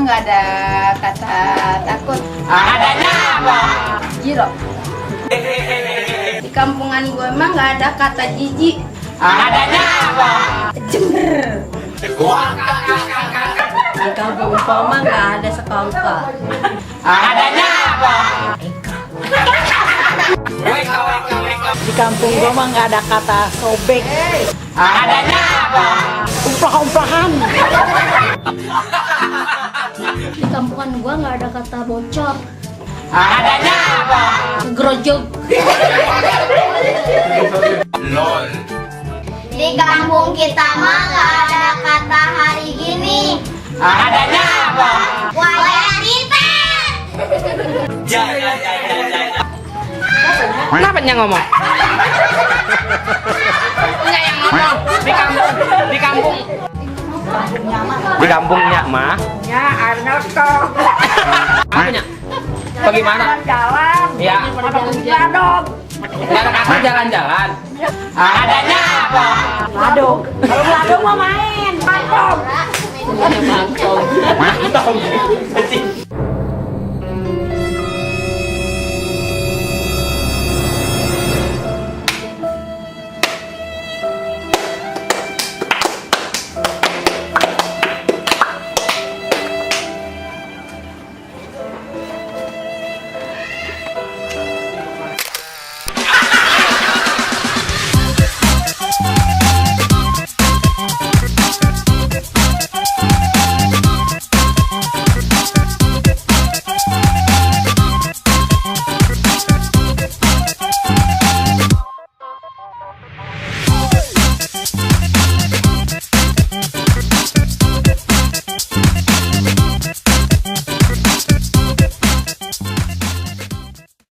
nggak ada kata takut. Adanya apa? Jiro. Di kampungan gue emang nggak ada kata jijik. Adanya apa? Jember. Di kampung Poma nggak ada sekongkol. Adanya apa? Di kampung gua mah nggak ada kata sobek. Adanya apa? Umpah-umpahan. Di kampungan gua nggak ada kata bocor. Adanya apa? Grojok. Di kampung kita mah nggak ada kata hari gini. Adanya apa? Wayang kita. Kenapa nya ngomong? Enggak yang ngomong di kampungnya mah. Ya, air ngetok. Apanya? Bagaimana? Jalan. Ya. Ladok. Nggak ada kata jalan-jalan. Adanya apa? Ladok. Kalau ladok mah main. Pantong. Mantap.